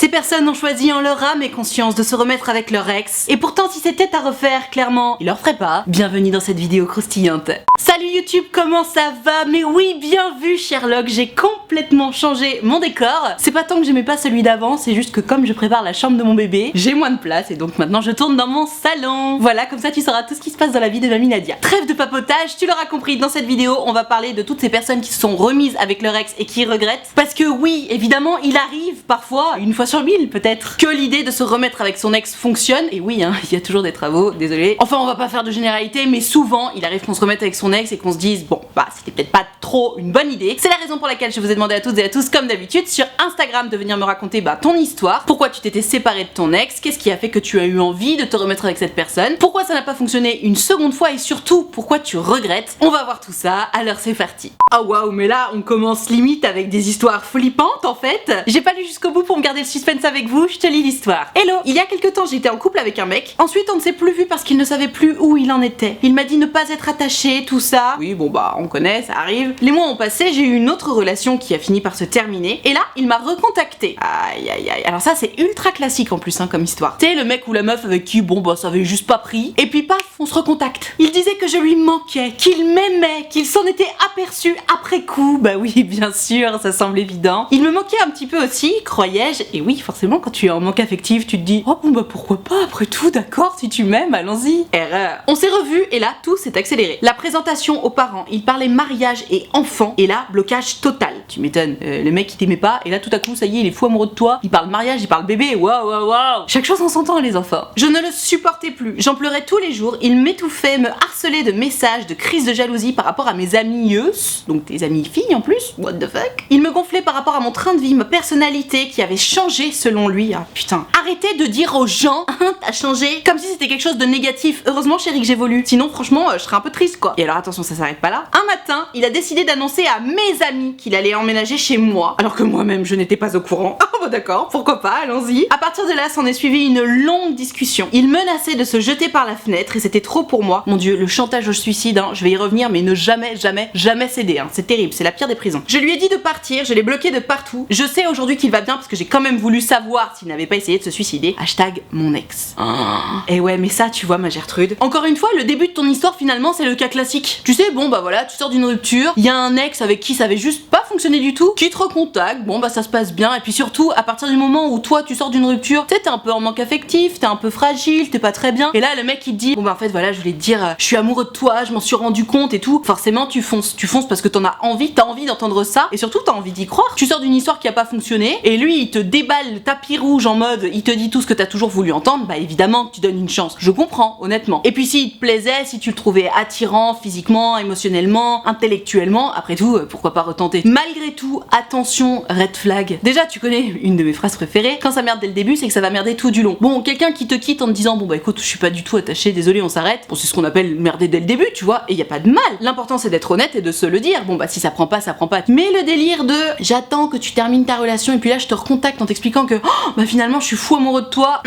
Ces personnes ont choisi en leur âme et conscience de se remettre avec leur ex, et pourtant si c'était à refaire, clairement, ils leur feraient pas. Bienvenue dans cette vidéo croustillante. Salut YouTube, comment ça va? Mais oui, bien vu Sherlock, j'ai complètement changé mon décor. C'est pas tant que j'aimais pas celui d'avant, c'est juste que comme je prépare la chambre de mon bébé, j'ai moins de place et donc maintenant je tourne dans mon salon. Voilà, comme ça tu sauras tout ce qui se passe dans la vie de mamie Nadia. Trêve de papotage, tu l'auras compris, dans cette vidéo, on va parler de toutes ces personnes qui se sont remises avec leur ex et qui regrettent. Parce que oui, évidemment, il arrive parfois, une fois sur 1000 peut-être, que l'idée de se remettre avec son ex fonctionne. Et oui, hein, il y a toujours des travaux, désolé. Enfin, on va pas faire de généralité, mais souvent, il arrive qu'on se remette avec son ex et qu'on se dise, bon, bah, c'était peut-être pas trop une bonne idée. C'est la raison pour laquelle je vous ai demandé à toutes et à tous, comme d'habitude, sur Instagram, de venir me raconter ton histoire. Pourquoi tu t'étais séparé de ton ex? Qu'est-ce qui a fait que tu as eu envie de te remettre avec cette personne? Pourquoi ça n'a pas fonctionné une seconde fois? Et surtout, pourquoi tu regrettes? On va voir tout ça, alors c'est parti. Ah waouh, mais là, on commence limite avec des histoires flippantes en fait. J'ai pas lu jusqu'au bout pour me garder le suspense avec vous, je te lis l'histoire. Hello, il y a quelques temps, j'étais en couple avec un mec. Ensuite, on ne s'est plus vu parce qu'il ne savait plus où il en était. Il m'a dit ne pas être attaché, tout ça. Oui, bon bah, on connaît, ça arrive. Les mois ont passé, j'ai eu une autre relation qui a fini par se terminer. Et là, il m'a recontacté. Aïe aïe aïe. Alors ça, c'est ultra classique en plus, hein, comme histoire. Tu sais, le mec ou la meuf avec qui, bon bah, ça avait juste pas pris. Et puis paf, on se recontacte. Il disait que je lui manquais, qu'il m'aimait, qu'il s'en était aperçu après coup. Bah oui, bien sûr, ça semble évident. Il me manquait un petit peu aussi, croyais-je. Et oui, forcément, quand tu es en manque affectif, tu te dis, oh bon bah pourquoi pas, après tout, d'accord, si tu m'aimes, allons-y. Erreur. On s'est revus et là, tout s'est accéléré. La présentation aux parents, il parlait mariage et enfant. Et là, blocage total. Tu m'étonnes, le mec il t'aimait pas et là tout à coup, ça y est, il est fou amoureux de toi. Il parle mariage, il parle bébé, waouh waouh waouh. Chaque chose en son temps, les enfants. Je ne le supportais plus. J'en pleurais tous les jours. Il m'étouffait, me harcelait de messages, de crises de jalousie par rapport à mes amies donc tes amies filles en plus, what the fuck. Il me gonflait par rapport à mon train de vie, ma personnalité qui avait changé selon lui. Ah putain. Arrêtez de dire aux gens, hein, t'as changé, comme si c'était quelque chose de négatif. Heureusement chérie que j'évolue, sinon franchement je serais un peu triste quoi. Et alors attention, ça s'arrête pas là. Un matin, il a décidé d'annoncer à mes amis qu'il allait emménager chez moi, alors que moi-même je n'étais pas au courant. Ah bah d'accord, pourquoi pas, allons-y. À partir de là, s'en est suivi une longue discussion. Il menaçait de se jeter par la fenêtre et c'était trop pour moi. Mon dieu, le chantage au suicide, hein, je vais y revenir, mais ne jamais céder, hein. C'est terrible, c'est la pire des prisons. Je lui ai dit de partir, je l'ai bloqué de partout. Je sais aujourd'hui qu'il va bien parce que j'ai quand même voulu savoir s'il n'avait pas essayé de se suicider. Hashtag mon ex. Et ouais, mais ça, tu vois ma Gertrude. Encore une fois, le début de ton histoire finalement, c'est le cas classique. Tu sais, bon bah voilà, tu sors d'une rupture, il y a un ex avec qui ça avait juste pas fonctionné du tout, qui te recontacte, bon bah ça se passe bien, et puis surtout, à partir du moment où toi tu sors d'une rupture, tu sais, t'es un peu en manque affectif, t'es un peu fragile, t'es pas très bien, et là le mec il te dit, bon bah en fait voilà, je voulais te dire, je suis amoureux de toi, je m'en suis rendu compte et tout. Forcément tu fonces parce que t'en as envie, t'as envie d'entendre ça, et surtout t'as envie d'y croire. Tu sors d'une histoire qui a pas fonctionné, et lui il te déballe le tapis rouge en mode, il te dit tout ce que t'as toujours voulu entendre, bah évidemment que tu donnes une chance. Je comprends, honnêtement. Et puis s'il te plaisait, si tu le trouvais attirant physiquement, émotionnellement, intellectuellement, après tout, pourquoi pas retenter. Malgré tout, attention, red flag. Déjà tu connais une de mes phrases préférées, quand ça merde dès le début, c'est que ça va merder tout du long. Bon, quelqu'un qui te quitte en te disant, bon bah écoute, je suis pas du tout attachée, désolé, on s'arrête. Bon, c'est ce qu'on appelle merder dès le début, tu vois, et y a pas de mal. L'important c'est d'être honnête et de se le dire. Bon bah si ça prend pas, ça prend pas. Mais le délire de j'attends que tu termines ta relation et puis là je te recontacte en t'expliquant que oh, bah finalement je suis fou amoureux de toi,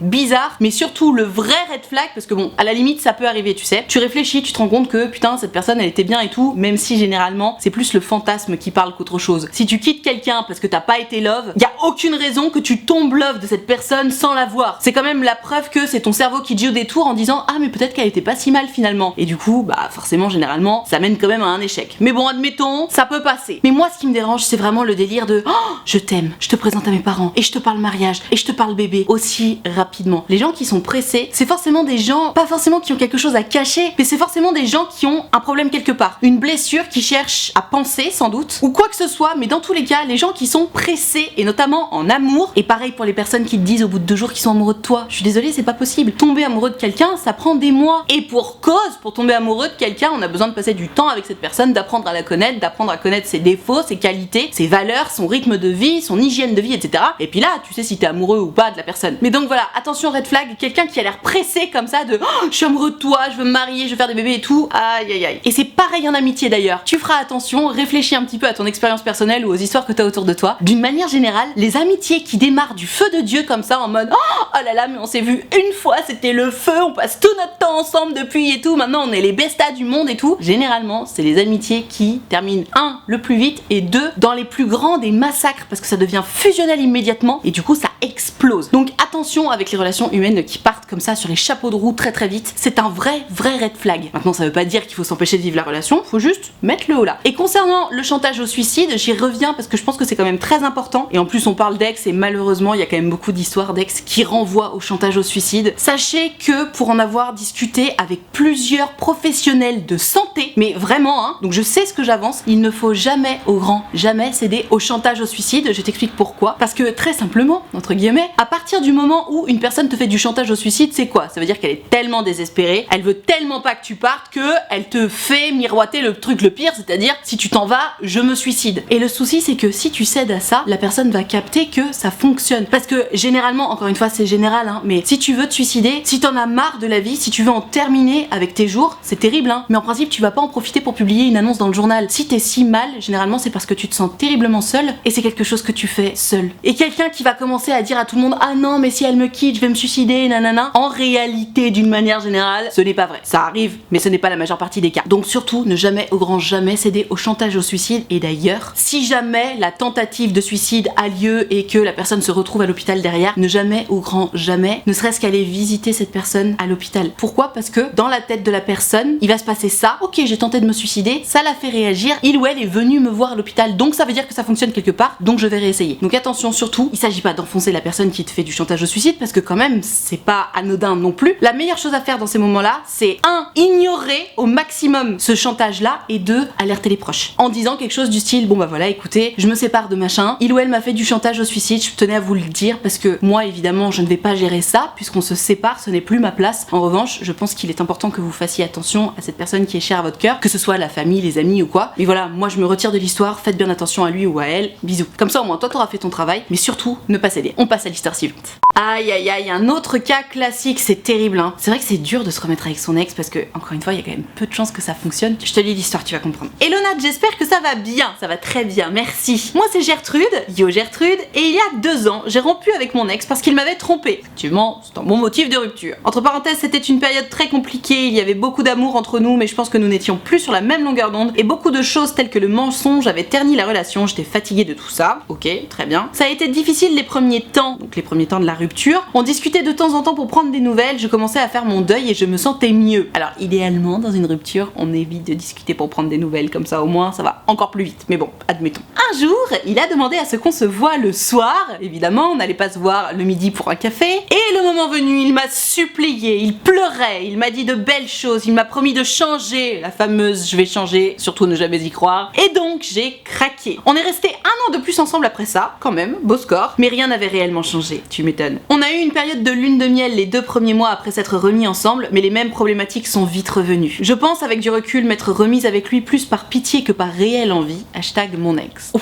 bizarre. Mais surtout le vrai red flag, parce que bon, à la limite ça peut arriver, tu sais. Tu réfléchis, tu te rends compte que putain cette personne elle était bien et tout, même si généralement c'est plus le fantasme qui parle qu'autre chose. Si tu quittes quelqu'un parce que t'as pas été love, y a aucune raison que tu tombes love de cette personne sans la voir. C'est quand même la preuve que c'est ton cerveau qui dit au détour en disant ah mais peut-être qu'elle était pas si mal finalement. Et du coup bah forcément généralement ça mène quand même à un échec. Mais bon admettons, ça peut passer. Mais moi ce qui me dérange c'est vraiment le délire de oh, je t'aime, je te présente à mes parents et je te parle mariage et je te parle bébé aussi rapidement. Les gens qui sont pressés, c'est forcément des gens, pas forcément qui ont quelque chose à cacher, mais c'est forcément des gens qui ont un problème quelque part. Une blessure qui cherche à penser sans doute, ou quoi que ce soit, mais dans tous les cas, les gens qui sont pressés, et notamment en amour, et pareil pour les personnes qui te disent au bout de 2 jours qu'ils sont amoureux de toi, je suis désolée, c'est pas possible. Tomber amoureux de quelqu'un, ça prend des mois. Et pour cause, pour tomber amoureux de quelqu'un, on a besoin de passer du temps avec cette personne, d'apprendre à la connaître, d'apprendre à connaître ses défauts, ses qualités, ses valeurs, son rythme de vie, son hygiène de vie, etc. Et puis là, tu sais si t'es amoureux ou pas de la personne. Mais donc voilà, attention red flag, quelqu'un qui a l'air pressé comme ça de oh, je suis amoureux de toi, je veux me marier, je veux faire des bébés et tout, aïe aïe aïe. Et c'est pareil pareil en amitié d'ailleurs. Tu feras attention, réfléchis un petit peu à ton expérience personnelle ou aux histoires que t'as autour de toi. D'une manière générale, les amitiés qui démarrent du feu de Dieu comme ça en mode oh là là mais on s'est vu une fois, c'était le feu, on passe tout notre temps ensemble depuis et tout, maintenant on est les bestas du monde et tout. Généralement, c'est les amitiés qui terminent 1 le plus vite et 2 dans les plus grands des massacres parce que ça devient fusionnel immédiatement et du coup ça explose. Donc attention avec les relations humaines qui partent comme ça sur les chapeaux de roue très très vite. C'est un vrai red flag. Maintenant ça veut pas dire qu'il faut s'empêcher de vivre la relation, faut juste mettre le haut là. Et concernant le chantage au suicide, j'y reviens parce que je pense que c'est quand même très important et en plus on parle d'ex et malheureusement il y a quand même beaucoup d'histoires d'ex qui renvoient au chantage au suicide. Sachez que pour en avoir discuté avec plusieurs professionnels de santé, mais vraiment hein, donc je sais ce que j'avance, il ne faut jamais au grand jamais céder au chantage au suicide. Je t'explique pourquoi. Parce que très simplement, entre guillemets, à partir du moment où une personne te fait du chantage au suicide, c'est quoi? Ça veut dire qu'elle est tellement désespérée, elle veut tellement pas que tu partes que elle te fait miroiter le truc le pire, c'est-à-dire si tu t'en vas, je me suicide. Et le souci c'est que si tu cèdes à ça, la personne va capter que ça fonctionne. Parce que généralement, encore une fois c'est général hein, mais si tu veux te suicider, si t'en as marre de la vie, si tu veux en terminer avec tes jours, c'est terrible hein, mais en principe tu vas pas en profiter pour publier une annonce dans le journal. Si t'es si mal, généralement c'est parce que tu te sens terriblement seul et c'est quelque chose que tu fais seul. Et quelqu'un qui va commencer à dire à tout le monde ah non mais si elle me quitte je vais me suicider nanana, en réalité d'une manière générale ce n'est pas vrai. Ça arrive mais ce n'est pas la majeure partie des cas. Donc surtout ne jamais au grand jamais céder au chantage au suicide. Et d'ailleurs si jamais la tentative de suicide a lieu et que la personne se retrouve à l'hôpital derrière, ne jamais au grand jamais ne serait-ce qu'aller visiter cette personne à l'hôpital. Pourquoi? Parce que dans la tête de la personne il va se passer ça, ok j'ai tenté de me suicider, ça l'a fait réagir, il ou elle est venu me voir à l'hôpital donc ça veut dire que ça fonctionne quelque part donc je vais réessayer. Donc attention surtout, il s'agit pas d'enfoncer la personne qui te fait du chantage au suicide parce que quand même c'est pas anodin non plus. La meilleure chose à faire dans ces moments là c'est 1. Ignorer au maximum ce chantage là et 2. Alerter les proches en disant quelque chose du style bon bah voilà écoutez je me sépare de machin, il ou elle m'a fait du chantage au suicide, je tenais à vous le dire parce que moi évidemment je ne vais pas gérer ça puisqu'on se sépare, ce n'est plus ma place. En revanche je pense qu'il est important que vous fassiez attention à cette personne qui est chère à votre cœur, que ce soit la famille, les amis ou quoi. Mais voilà, moi je me retire de l'histoire, faites bien attention à lui ou à elle, bisous. Comme ça au moins toi t'auras fait ton travail, mais surtout ne pas céder. On passe à l'histoire suivante. Aïe aïe aïe, un autre cas classique, c'est terrible hein. C'est vrai que c'est dur de se remettre avec son ex parce que encore une fois il y a quand même peu de chances que ça fonctionne. Je te lis l'histoire, tu vas comprendre. Hello Nat, j'espère que ça va bien, ça va très bien, merci. Moi c'est Gertrude, yo Gertrude, et il y a 2 ans, j'ai rompu avec mon ex parce qu'il m'avait trompé. Effectivement, c'est un bon motif de rupture. Entre parenthèses, c'était une période très compliquée, il y avait beaucoup d'amour entre nous, mais je pense que nous n'étions plus sur la même longueur d'onde et beaucoup de choses telles que le mensonge avaient terni la relation, j'étais fatiguée de tout ça. Ok, très bien. Ça a été difficile les premiers temps, donc les premiers temps de la rupture. On discutait de temps en temps pour prendre des nouvelles, je commençais à faire mon deuil et je me sentais mieux. Alors idéalement, dans une rupture, on évite de discuter pour prendre des nouvelles, comme ça au moins ça va encore plus vite. Mais bon, admettons. Un jour, il a demandé à ce qu'on se voit le soir. Évidemment, on n'allait pas se voir le midi pour un café. Et le moment venu, il m'a supplié, il pleurait, il m'a dit de belles choses, il m'a promis de changer, la fameuse je vais changer, surtout ne jamais y croire. Et donc j'ai craqué. On est resté 1 an de plus ensemble après ça, quand même, beau score, mais rien n'avait réellement changé, tu m'étonnes. On a eu une période de lune de miel les 2 premiers mois après s'être remis ensemble, mais les mêmes problématiques sont vite revenues. Je pense avec du recul m'être remise avec lui plus par pitié que par réelle envie. Hashtag mon ex.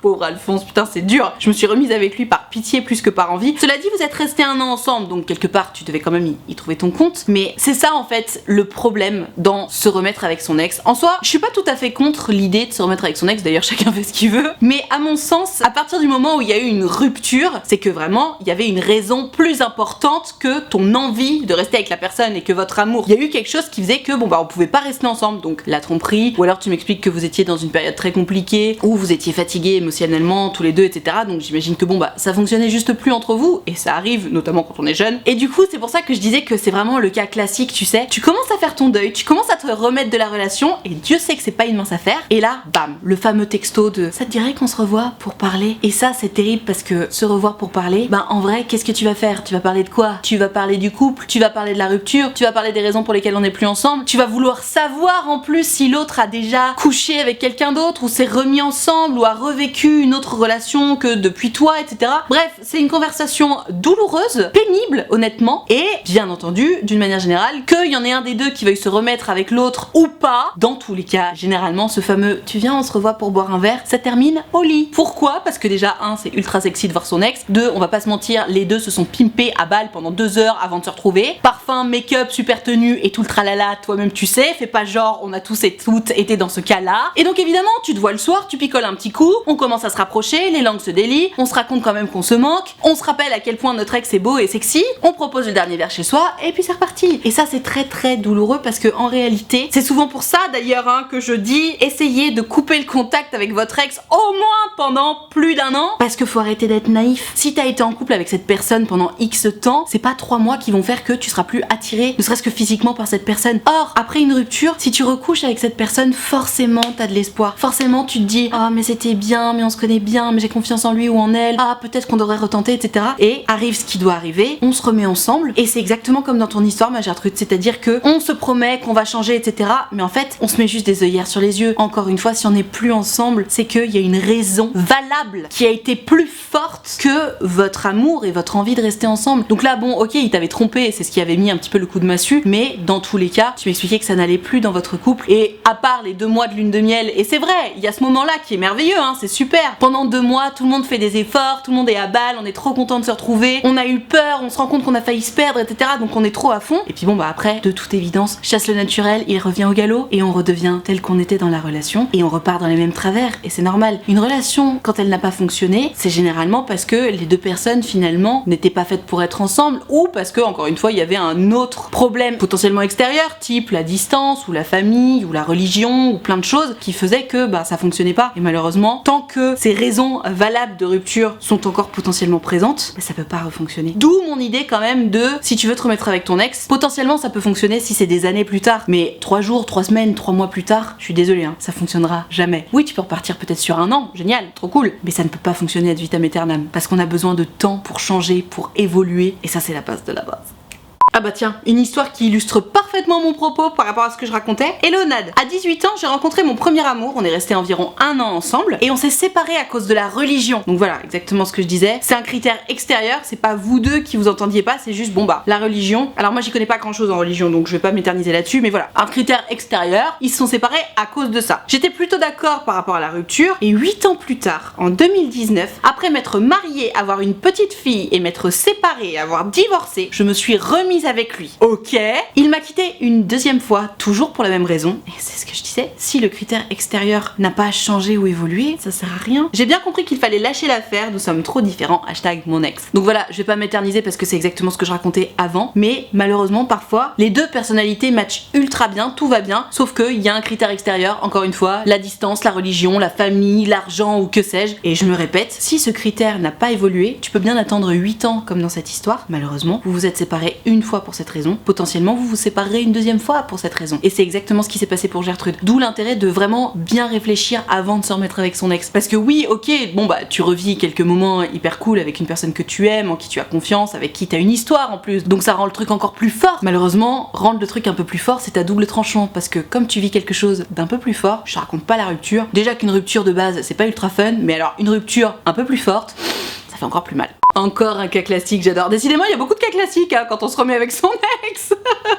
Pauvre Alphonse, putain c'est dur. Je me suis remise avec lui par pitié plus que par envie. Cela dit, vous êtes restés 1 an ensemble, donc quelque part tu devais quand même y trouver ton compte. Mais c'est ça en fait le problème dans se remettre avec son ex. En soi, je suis pas tout à fait contre l'idée de se remettre avec son ex, d'ailleurs chacun fait ce qu'il veut. Mais à mon sens, à partir du moment où il y a eu une rupture, c'est que vraiment il y avait une raison plus importante que ton envie de rester avec la personne et que votre amour. Il y a eu quelque chose qui faisait que bon bah on pouvait pas rester ensemble, donc la tromperie, ou alors tu m'expliques que vous étiez dans une période très compliquée, ou vous étiez fatigués émotionnellement tous les deux, etc. Donc j'imagine que bon bah ça fonctionnait juste plus entre vous, et ça arrive notamment quand on est jeune. Et du coup c'est pour ça que je disais que c'est vraiment le cas classique, tu sais. Tu commences à faire ton deuil, tu commences à te remettre de la relation, et Dieu sait que c'est pas une mince affaire. Et là, bam, le fameux texto de ça te dirait qu'on se revoit pour parler. Et ça c'est terrible parce que se revoir pour parler, ben en vrai qu'est-ce que tu vas faire? Tu vas parler de quoi? Tu vas parler du couple, tu vas parler de la rupture, tu vas parler des raisons pour lesquelles on n'est plus ensemble, tu vas vouloir savoir en plus si l'autre a déjà couché avec quelqu'un d'autre ou s'est remis ensemble ou a revécu une autre relation que depuis toi, etc. Bref, c'est une conversation douloureuse, pénible honnêtement, et bien entendu, d'une manière générale, qu'il y en ait un des deux qui veuille se remettre avec l'autre ou pas, dans tous les cas, généralement ce fameux tu viens on se revoit pour boire un verre, ça termine au lit. Pourquoi? Parce que déjà, 1, c'est ultra sexy de voir son ex, 2, on va pas se mentir, les deux se sont pimpés à balle pendant 2 heures avant de se retrouver. Parfum, make-up, super tenue et tout le tralala, toi-même tu sais, fais pas genre on a tous et toutes été dans ce cas-là. Et donc évidemment tu te vois le soir, tu picoles un petit coup, on commence à se rapprocher, les langues se délient, on se raconte quand même qu'on se manque, on se rappelle à quel point notre ex est beau et sexy, on propose le dernier verre chez soi et puis c'est reparti. Et ça c'est très douloureux parce que en réalité, c'est souvent pour ça d'ailleurs que je dis essayez de couper le contact avec votre ex au moins pendant plus d'un an, parce que faut arrêter d'être naïf. Si t'as été en couple avec cette personne pendant X temps, c'est pas 3 mois qui vont faire que tu seras plus attiré, ne serait-ce que physiquement, par cette personne. Or, après une rupture, si tu recouches avec cette personne, forcément t'as de l'espoir. Forcément tu te dis ah mais c'était bien, mais on se connaît bien, mais j'ai confiance en lui ou en elle, ah peut-être qu'on devrait retenter, etc. Et arrive ce qui doit arriver, on se remet ensemble, et c'est exactement comme dans ton histoire ma Gertrude, c'est-à-dire que on se promet qu'on va changer, etc. Mais en fait, on se met juste des œillères sur les yeux. Encore une fois, si on n'est plus ensemble, c'est qu'il y a une raison valable qui a été plus forte que votre amour et votre envie de rester ensemble. Donc là, bon, ok, il t'avait trompé, c'est ce qui avait mis un petit peu le coup de massue, mais dans tous les cas, tu m'expliquais que ça n'allait plus dans votre couple, et à part les 2 mois de lune de miel, et c'est vrai, il y a ce moment-là qui est merveilleux, c'est super. Pendant 2 mois, tout le monde fait des efforts, tout le monde est à balle, on est trop content de se retrouver, on a eu peur, on se rend compte qu'on a failli se perdre, etc. Donc on est trop à fond. Et puis bon, bah après, de toute évidence, chasse le naturel, il revient au galop, et on redevient tel qu'on était dans la relation, et on repart dans les mêmes travers, et c'est normal. Une relation, quand elle n'a pas fonctionné, c'est généralement parce que les 2 personnes finalement n'étaient pas faites pour être ensemble, ou parce que, encore une fois, il y avait un autre problème potentiellement extérieur, type la distance, ou la famille, ou la religion, ou plein de choses qui faisaient que bah ça fonctionnait pas. Et malheureusement, tant que ces raisons valables de rupture sont encore potentiellement présentes, bah ça peut pas refonctionner. D'où mon idée quand même de, si tu veux te remettre avec ton ex, potentiellement ça peut fonctionner si c'est des années plus tard, mais 3 jours, 3 semaines, 3 mois plus tard, je suis désolée, ça fonctionnera jamais. Oui, tu peux repartir peut-être sur 1 an, génial, trop cool, mais ça ne peut pas fonctionner ad vitam aeternam, parce qu'on a besoin de temps pour changer, pour évoluer, et ça c'est la base de la base. Ah bah tiens, une histoire qui illustre parfaitement mon propos par rapport à ce que je racontais. Hello Nad, à 18 ans j'ai rencontré mon premier amour, on est resté environ 1 an ensemble et on s'est séparés à cause de la religion. Donc voilà, exactement ce que je disais, c'est un critère extérieur, c'est pas vous deux qui vous entendiez pas, c'est juste bon bah la religion. Alors moi j'y connais pas grand chose en religion donc je vais pas m'éterniser là-dessus, mais voilà, un critère extérieur, ils se sont séparés à cause de ça. J'étais plutôt d'accord par rapport à la rupture et 8 ans plus tard, en 2019, après m'être mariée, avoir une petite fille et m'être séparée, avoir divorcé, je me suis remise avec lui. Ok. Il m'a quitté une 2e fois, toujours pour la même raison. Et c'est ce que je disais, si le critère extérieur n'a pas changé ou évolué, ça sert à rien. J'ai bien compris qu'il fallait lâcher l'affaire, nous sommes trop différents, hashtag mon ex. Donc voilà, je vais pas m'éterniser parce que c'est exactement ce que je racontais avant, mais malheureusement parfois, les 2 personnalités matchent ultra bien, tout va bien, sauf qu'il y a un critère extérieur, encore une fois, la distance, la religion, la famille, l'argent ou que sais-je. Et je me répète, si ce critère n'a pas évolué, tu peux bien attendre 8 ans comme dans cette histoire, malheureusement, vous vous êtes séparés une fois pour cette raison, potentiellement vous vous séparerez une 2e fois pour cette raison. Et c'est exactement ce qui s'est passé pour Gertrude. D'où l'intérêt de vraiment bien réfléchir avant de se remettre avec son ex. Parce que oui, ok, bon bah tu revis quelques moments hyper cool avec une personne que tu aimes, en qui tu as confiance, avec qui t'as une histoire en plus, donc ça rend le truc encore plus fort. Malheureusement, rendre le truc un peu plus fort, c'est à double tranchant, parce que comme tu vis quelque chose d'un peu plus fort, je te raconte pas la rupture. Déjà qu'une rupture de base, c'est pas ultra fun, mais alors une rupture un peu plus forte, ça fait encore plus mal. Encore un cas classique, j'adore. Décidément, il y a beaucoup de cas classiques quand on se remet avec son ex.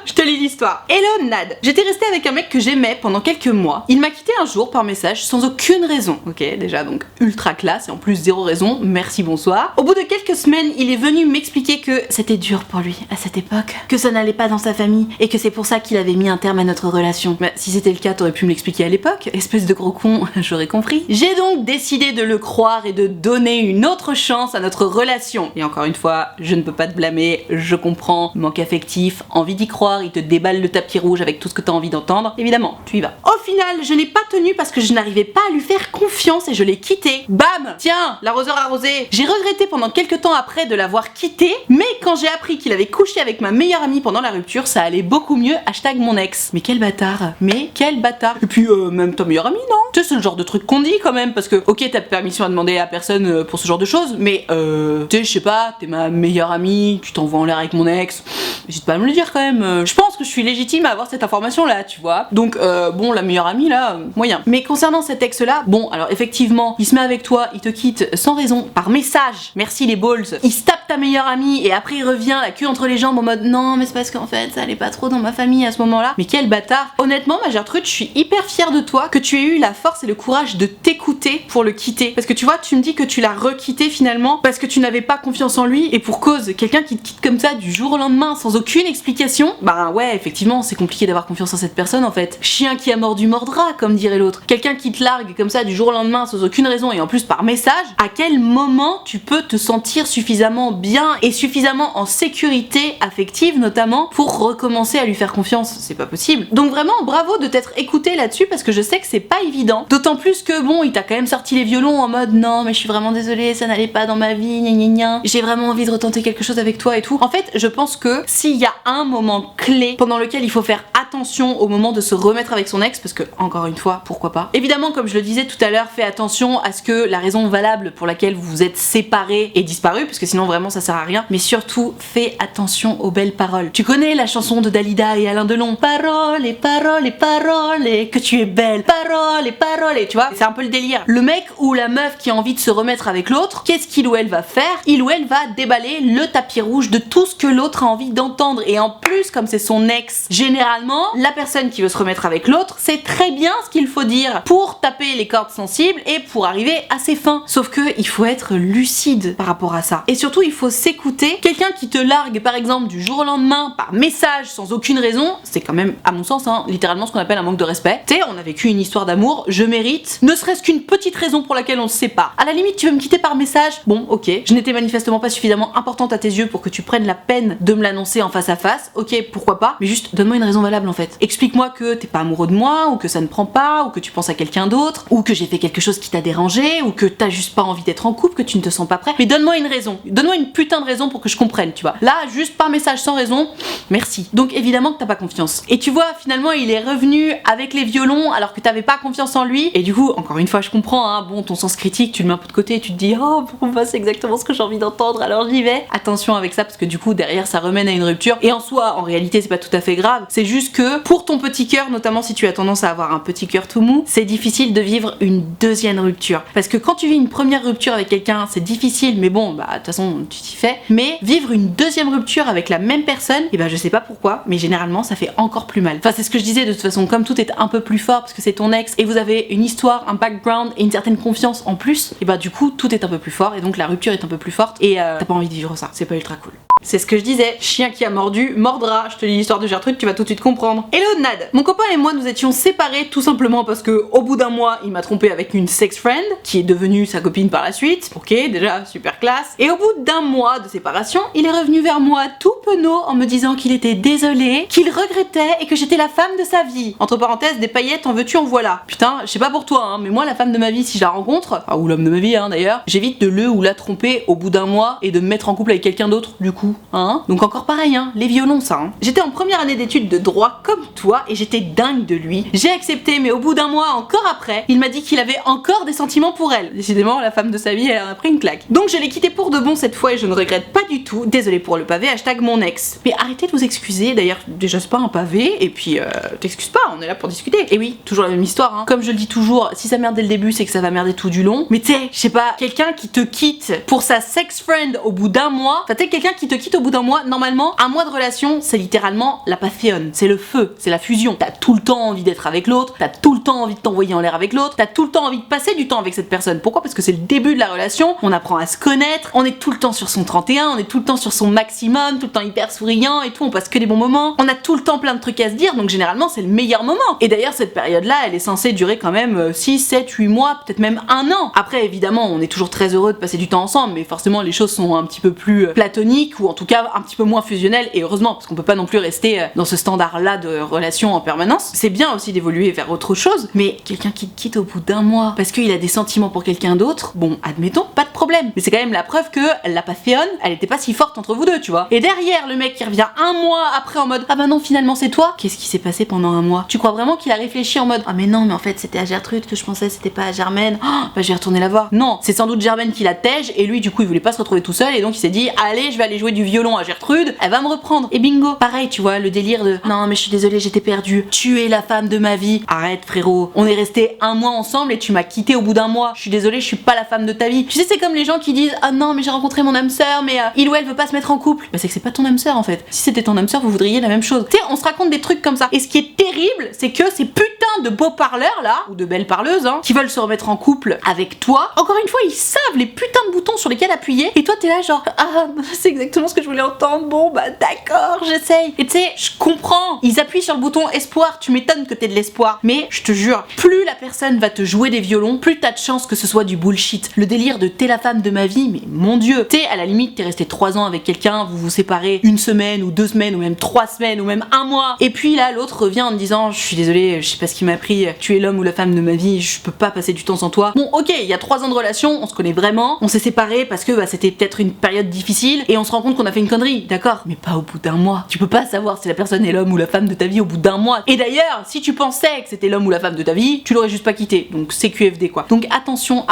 Je te lis l'histoire. Hello Nad. J'étais restée avec un mec que j'aimais pendant quelques mois. Il m'a quitté un jour par message sans aucune raison. Ok, déjà donc ultra classe et en plus 0 raison. Merci, bonsoir. Au bout de quelques semaines, il est venu m'expliquer que c'était dur pour lui à cette époque, que ça n'allait pas dans sa famille et que c'est pour ça qu'il avait mis un terme à notre relation. Bah, si c'était le cas, t'aurais pu me l'expliquer à l'époque. Espèce de gros con, j'aurais compris. J'ai donc décidé de le croire et de donner une autre chance à notre relation. Et encore une fois, je ne peux pas te blâmer, je comprends, manque affectif, envie d'y croire, il te déballe le tapis rouge avec tout ce que t'as envie d'entendre, évidemment, tu y vas. Au final, je n'ai pas tenu parce que je n'arrivais pas à lui faire confiance et je l'ai quitté. Bam! Tiens, l'arroseur arrosé. J'ai regretté pendant quelques temps après de l'avoir quitté, mais quand j'ai appris qu'il avait couché avec ma meilleure amie pendant la rupture, ça allait beaucoup mieux, hashtag mon ex. Mais quel bâtard! Mais quel bâtard! Et puis, même ta meilleure amie, non? Tu sais, c'est le genre de truc qu'on dit quand même, parce que, ok, t'as permission à demander à personne pour ce genre de choses, mais tu sais, je sais pas, t'es ma meilleure amie, tu t'envoies en l'air avec mon ex, n'hésite pas à me le dire quand même. Je pense que je suis légitime à avoir cette information là, tu vois. Donc bon, la meilleure amie là, moyen. Mais concernant cet ex là, bon, alors effectivement, il se met avec toi, il te quitte sans raison, par message, merci les balls, il se tape ta meilleure amie et après il revient la queue entre les jambes en mode non mais c'est parce qu'en fait ça allait pas trop dans ma famille à ce moment là. Mais quel bâtard. Honnêtement ma Gertrude, je suis hyper fière de toi que tu aies eu la force et le courage de t'écouter pour le quitter. Parce que tu vois, tu me dis que tu l'as requitté finalement parce que tu n'avais pas confiance en lui, et pour cause, quelqu'un qui te quitte comme ça du jour au lendemain sans aucune explication, bah ouais, effectivement, c'est compliqué d'avoir confiance en cette personne en fait. Chien qui a mordu mordra, comme dirait l'autre. Quelqu'un qui te largue comme ça du jour au lendemain sans aucune raison et en plus par message, à quel moment tu peux te sentir suffisamment bien et suffisamment en sécurité affective notamment pour recommencer à lui faire confiance? C'est pas possible. Donc vraiment, bravo de t'être écouté là-dessus parce que je sais que c'est pas évident. D'autant plus que bon, il t'a quand même sorti les violons en mode non mais je suis vraiment désolée, ça n'allait pas dans ma vie, gna gna gna. J'ai vraiment envie de retenter quelque chose avec toi et tout. En fait, je pense que s'il y a un moment clé pendant lequel il faut faire attention au moment de se remettre avec son ex, parce que encore une fois, pourquoi pas. Évidemment, comme je le disais tout à l'heure, fais attention à ce que la raison valable pour laquelle vous vous êtes séparés ait disparu, parce que sinon vraiment ça sert à rien. Mais surtout, fais attention aux belles paroles. Tu connais la chanson de Dalida et Alain Delon? Paroles et paroles et paroles et que tu es belle. Paroles et paroles et tu vois, c'est un peu le délire. Le mec ou la meuf qui a envie de se remettre avec l'autre, qu'est-ce qu'il ou elle va faire? Il ou elle va déballer le tapis rouge de tout ce que l'autre a envie d'entendre. Et en plus, comme c'est son ex, généralement, la personne qui veut se remettre avec l'autre sait très bien ce qu'il faut dire pour taper les cordes sensibles et pour arriver à ses fins. Sauf que il faut être lucide par rapport à ça. Et surtout, il faut s'écouter. Quelqu'un qui te largue, par exemple, du jour au lendemain, par message, sans aucune raison, c'est quand même, à mon sens, littéralement ce qu'on appelle un manque de respect. Tu sais, on a vécu une histoire d'amour, je mérite, ne serait-ce qu'une petite raison pour laquelle on se sépare. À la limite, tu veux me quitter par message? Bon, ok. Je n'étais manifestement pas suffisamment importante à tes yeux pour que tu prennes la peine de me l'annoncer en face à face. Ok, pourquoi pas, mais juste donne-moi une raison valable en fait. Explique-moi que t'es pas amoureux de moi, ou que ça ne prend pas, ou que tu penses à quelqu'un d'autre, ou que j'ai fait quelque chose qui t'a dérangé, ou que t'as juste pas envie d'être en couple, que tu ne te sens pas prêt. Mais donne-moi une raison. Donne-moi une putain de raison pour que je comprenne, tu vois. Là, juste par message sans raison, merci. Donc évidemment que t'as pas confiance. Et tu vois, finalement, il est revenu avec les violons alors que t'avais pas confiance en lui. Et du coup, encore une fois, je comprends, hein, bon, ton sens critique, tu le mets un peu de côté et tu te dis, oh, pourquoi c'est exactement ce que j'ai envie d'entendre, alors j'y vais. Attention avec ça, parce que du coup, derrière, ça remène à une rupture. Et en soi, en réalité, c'est pas tout à fait grave. C'est juste que pour ton petit cœur, notamment si tu as tendance à avoir un petit cœur tout mou, c'est difficile de vivre une deuxième rupture. Parce que quand tu vis une première rupture avec quelqu'un, c'est difficile, mais bon, bah, de toute façon, tu t'y fais. Mais vivre une deuxième rupture avec la même personne, et ben, je sais pas pourquoi, mais généralement, ça fait encore plus mal. Enfin, c'est ce que je disais, de toute façon, comme tout est un peu plus fort, parce que c'est ton ex, et vous avez une histoire, un background, et une certaine confiance en plus, et bah, du coup, tout est un peu plus fort, et donc la rupture est un peu plus forte, et t'as pas envie de vivre ça. C'est pas ultra cool. C'est ce que je disais, chien qui a mordu, mordra. Je te lis l'histoire de Gertrude, tu vas tout de suite comprendre. Hello Nad. Mon copain et moi nous étions séparés tout simplement parce que au bout d'un mois, il m'a trompé avec une sex friend qui est devenue sa copine par la suite. Ok, déjà super classe. Et au bout d'un mois de séparation, il est revenu vers moi tout penaud en me disant qu'il était désolé, qu'il regrettait et que j'étais la femme de sa vie. Entre parenthèses, des paillettes, en veux-tu, en voilà. Putain, je sais pas pour toi, hein, mais moi la femme de ma vie, si je la rencontre, ou l'homme de ma vie, hein, d'ailleurs, j'évite de le ou la tromper au bout d'un mois et de me mettre en couple avec quelqu'un d'autre, du coup. Hein. Donc encore pareil, hein, les violons ça. Hein. J'étais en première année d'études de droit comme toi et j'étais dingue de lui. J'ai accepté, mais au bout d'un mois, encore après, il m'a dit qu'il avait encore des sentiments pour elle. Décidément, la femme de sa vie, elle en a pris une claque. Donc je l'ai quitté pour de bon cette fois et je ne regrette pas du tout. Désolée pour le pavé, hashtag mon ex. Mais arrêtez de vous excuser, d'ailleurs déjà c'est pas un pavé et puis t'excuses pas, on est là pour discuter. Et oui, toujours la même histoire. Hein. Comme je le dis toujours, si ça merde dès le début, c'est que ça va merder tout du long. Mais tu sais, je sais pas, quelqu'un qui te quitte pour sa sex friend au bout d'un mois, enfin tu sais, quelqu'un qui te quitte au bout d'un mois, normalement, un mois de relation, c'est littéralement la passion, c'est le feu, c'est la fusion. T'as tout le temps envie d'être avec l'autre, t'as tout le temps envie de t'envoyer en l'air avec l'autre, t'as tout le temps envie de passer du temps avec cette personne. Pourquoi? Parce que c'est le début de la relation, on apprend à se connaître, on est tout le temps sur son 31, on est tout le temps sur son maximum, tout le temps hyper souriant et tout, on passe que des bons moments, on a tout le temps plein de trucs à se dire, donc généralement c'est le meilleur moment. Et d'ailleurs cette période-là, elle est censée durer quand même 6, 7, 8 mois, peut-être même un an. Après évidemment, on est toujours très heureux de passer du temps ensemble, mais forcément les choses sont un petit peu plus platoniques ou en tout cas un petit peu moins fusionnelles, et heureusement parce qu'on peut pas non plus rester dans ce standard-là de relation en permanence. C'est bien aussi d'évoluer vers autre chose, mais quelqu'un qui te quitte au bout d'un mois parce qu'il a des sentiments pour quelqu'un d'autre, bon, admettons, pas de problème. Mais c'est quand même la preuve que la passion, elle était pas si forte entre vous deux, tu vois. Et derrière, le mec qui revient un mois après en mode ah bah non, finalement c'est toi. Qu'est-ce qui s'est passé pendant un mois? Tu crois vraiment qu'il a réfléchi en mode ah mais non, mais en fait c'était à Gertrude que je pensais, c'était pas à Germaine. Oh, bah je vais retourner la voir. Non, c'est sans doute Germaine qui la tège et lui du coup il voulait pas se retrouver tout seul et donc il s'est dit allez, je vais aller jouer du violon à Gertrude, elle va me reprendre. Et bingo. Pareil, tu vois, le délire de non mais je suis désolée, j'étais perdue. Tu es la femme de ma vie. Arrête frérot. On est resté un mois ensemble et tu m'as quitté au bout d'un mois. Je suis désolée, je suis pas la femme de ta vie. Tu sais, c'est comme les gens qui disent ah non mais j'ai rencontré mon âme sœur mais il ou elle veut pas se mettre en couple, bah c'est que c'est pas ton âme sœur en fait. Si c'était ton âme sœur, vous voudriez la même chose. Tu sais, on se raconte des trucs comme ça. Et ce qui est terrible, c'est que ces putains de beaux parleurs là, ou de belles parleuses, hein, qui veulent se remettre en couple avec toi, encore une fois, ils savent les putains de boutons sur lesquels appuyer, et toi t'es là genre, ah, c'est exactement ce que je voulais entendre, bon bah d'accord, j'essaye. Et tu sais, je comprends, ils appuient sur le bouton espoir, tu m'étonnes que t'aies de l'espoir, mais je te jure, plus la personne va te jouer des violons, plus t'as de chances que ce soit du bullshit. Le délire de t'es la femme de ma vie, mais mon dieu, t'es à la limite, t'es resté 3 ans avec quelqu'un, vous vous séparez 1 semaine ou 2 semaines ou même 3 semaines ou même 1 mois, et puis là l'autre revient en te disant, je suis désolée, je sais pas ce qui m'a pris, tu es l'homme ou la femme de ma vie, je peux pas passer du temps sans toi. Bon ok, il y a 3 ans de relation, on se connaît vraiment, on s'est séparés parce que bah, c'était peut-être une période difficile et on se rend compte qu'on a fait une connerie, d'accord, mais pas au bout d'1 mois. Tu peux pas savoir si la personne est l'homme ou la femme de ta vie au bout d'1 mois. Et d'ailleurs, si tu pensais que c'était l'homme ou la femme de ta vie, tu l'aurais juste pas quitté. Donc c'est QFD quoi. Donc attention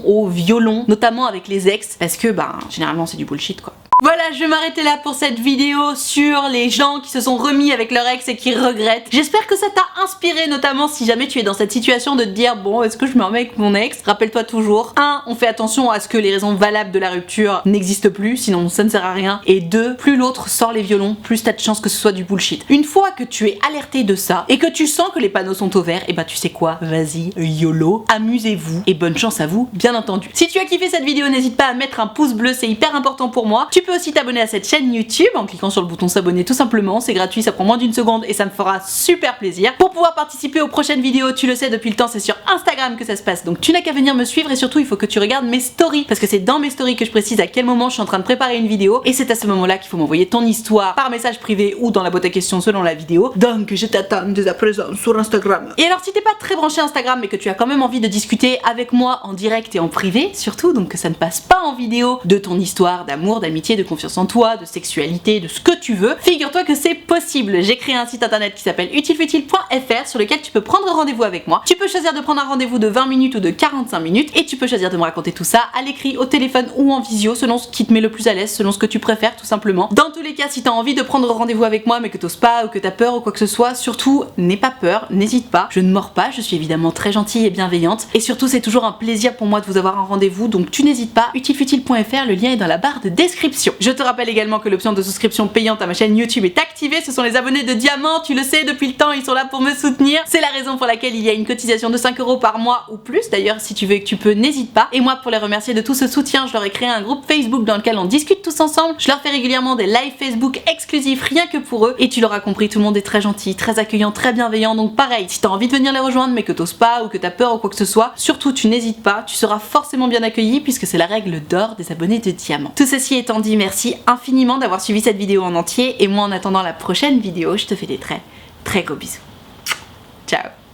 aux violons, notamment avec les ex, parce que bah généralement c'est du bullshit quoi. Voilà, je vais m'arrêter là pour cette vidéo sur les gens qui se sont remis avec leur ex et qui regrettent. J'espère que ça t'a inspiré, notamment si jamais tu es dans cette situation de te dire bon, est-ce que je me remets avec mon ex? Rappelle-toi toujours, 1, on fait attention à ce que les raisons valables de la rupture n'existent plus, sinon ça ne sert à rien. Et 2, plus l'autre sort les violons, plus t'as de chances que ce soit du bullshit. Une fois que tu es alerté de ça et que tu sens que les panneaux sont au vert, et bah tu sais quoi, vas-y, YOLO, amusez-vous et bonne chance à vous, bien entendu. Si tu as kiffé cette vidéo, n'hésite pas à mettre un pouce bleu, c'est hyper important pour moi. Tu peux aussi t'abonner à cette chaîne YouTube en cliquant sur le bouton s'abonner tout simplement, c'est gratuit, ça prend moins d'1 seconde et ça me fera super plaisir. Pour pouvoir participer aux prochaines vidéos, tu le sais depuis le temps, c'est sur Instagram que ça se passe, donc tu n'as qu'à venir me suivre et surtout il faut que tu regardes mes stories, parce que c'est dans mes stories que je précise à quel moment je suis en train de préparer une vidéo et c'est à ce moment là qu'il faut m'envoyer ton histoire par message privé ou dans la boîte à questions selon la vidéo, donc je t'attends dès à présent sur Instagram. Et alors si t'es pas très branché Instagram mais que tu as quand même envie de discuter avec moi en direct et en privé surtout, donc que ça ne passe pas en vidéo, de ton histoire d'amour, d'amitié, de confiance en toi, de sexualité, de ce que tu veux, figure-toi que c'est possible. J'ai créé un site internet qui s'appelle utilefutile.fr sur lequel tu peux prendre rendez-vous avec moi. Tu peux choisir de prendre un rendez-vous de 20 minutes ou de 45 minutes et tu peux choisir de me raconter tout ça à l'écrit, au téléphone ou en visio selon ce qui te met le plus à l'aise, selon ce que tu préfères tout simplement. Dans tous les cas, si t'as envie de prendre rendez-vous avec moi mais que t'oses pas ou que t'as peur ou quoi que ce soit, surtout n'aie pas peur, n'hésite pas, je ne mords pas, je suis évidemment très gentille et bienveillante et surtout c'est toujours un plaisir pour moi de vous avoir un rendez-vous, donc tu n'hésites pas, utilefutile.fr, le lien est dans la barre de description. Je te rappelle également que l'option de souscription payante à ma chaîne YouTube est activée, ce sont les abonnés de Diamant, tu le sais, depuis le temps ils sont là pour me soutenir, c'est la raison pour laquelle il y a une cotisation de 5 € par mois ou plus, d'ailleurs si tu veux et que tu peux, n'hésite pas. Et moi pour les remercier de tout ce soutien, je leur ai créé un groupe Facebook dans lequel on discute tous ensemble, je leur fais régulièrement des lives Facebook exclusifs rien que pour eux, et tu l'auras compris, tout le monde est très gentil, très accueillant, très bienveillant, donc pareil, si t'as envie de venir les rejoindre mais que t'oses pas ou que t'as peur ou quoi que ce soit, surtout tu n'hésites pas, tu seras forcément bien accueilli puisque c'est la règle d'or des abonnés de Diamant. Tout ceci étant dit, merci infiniment d'avoir suivi cette vidéo en entier et moi en attendant la prochaine vidéo, je te fais des très gros bisous. Ciao.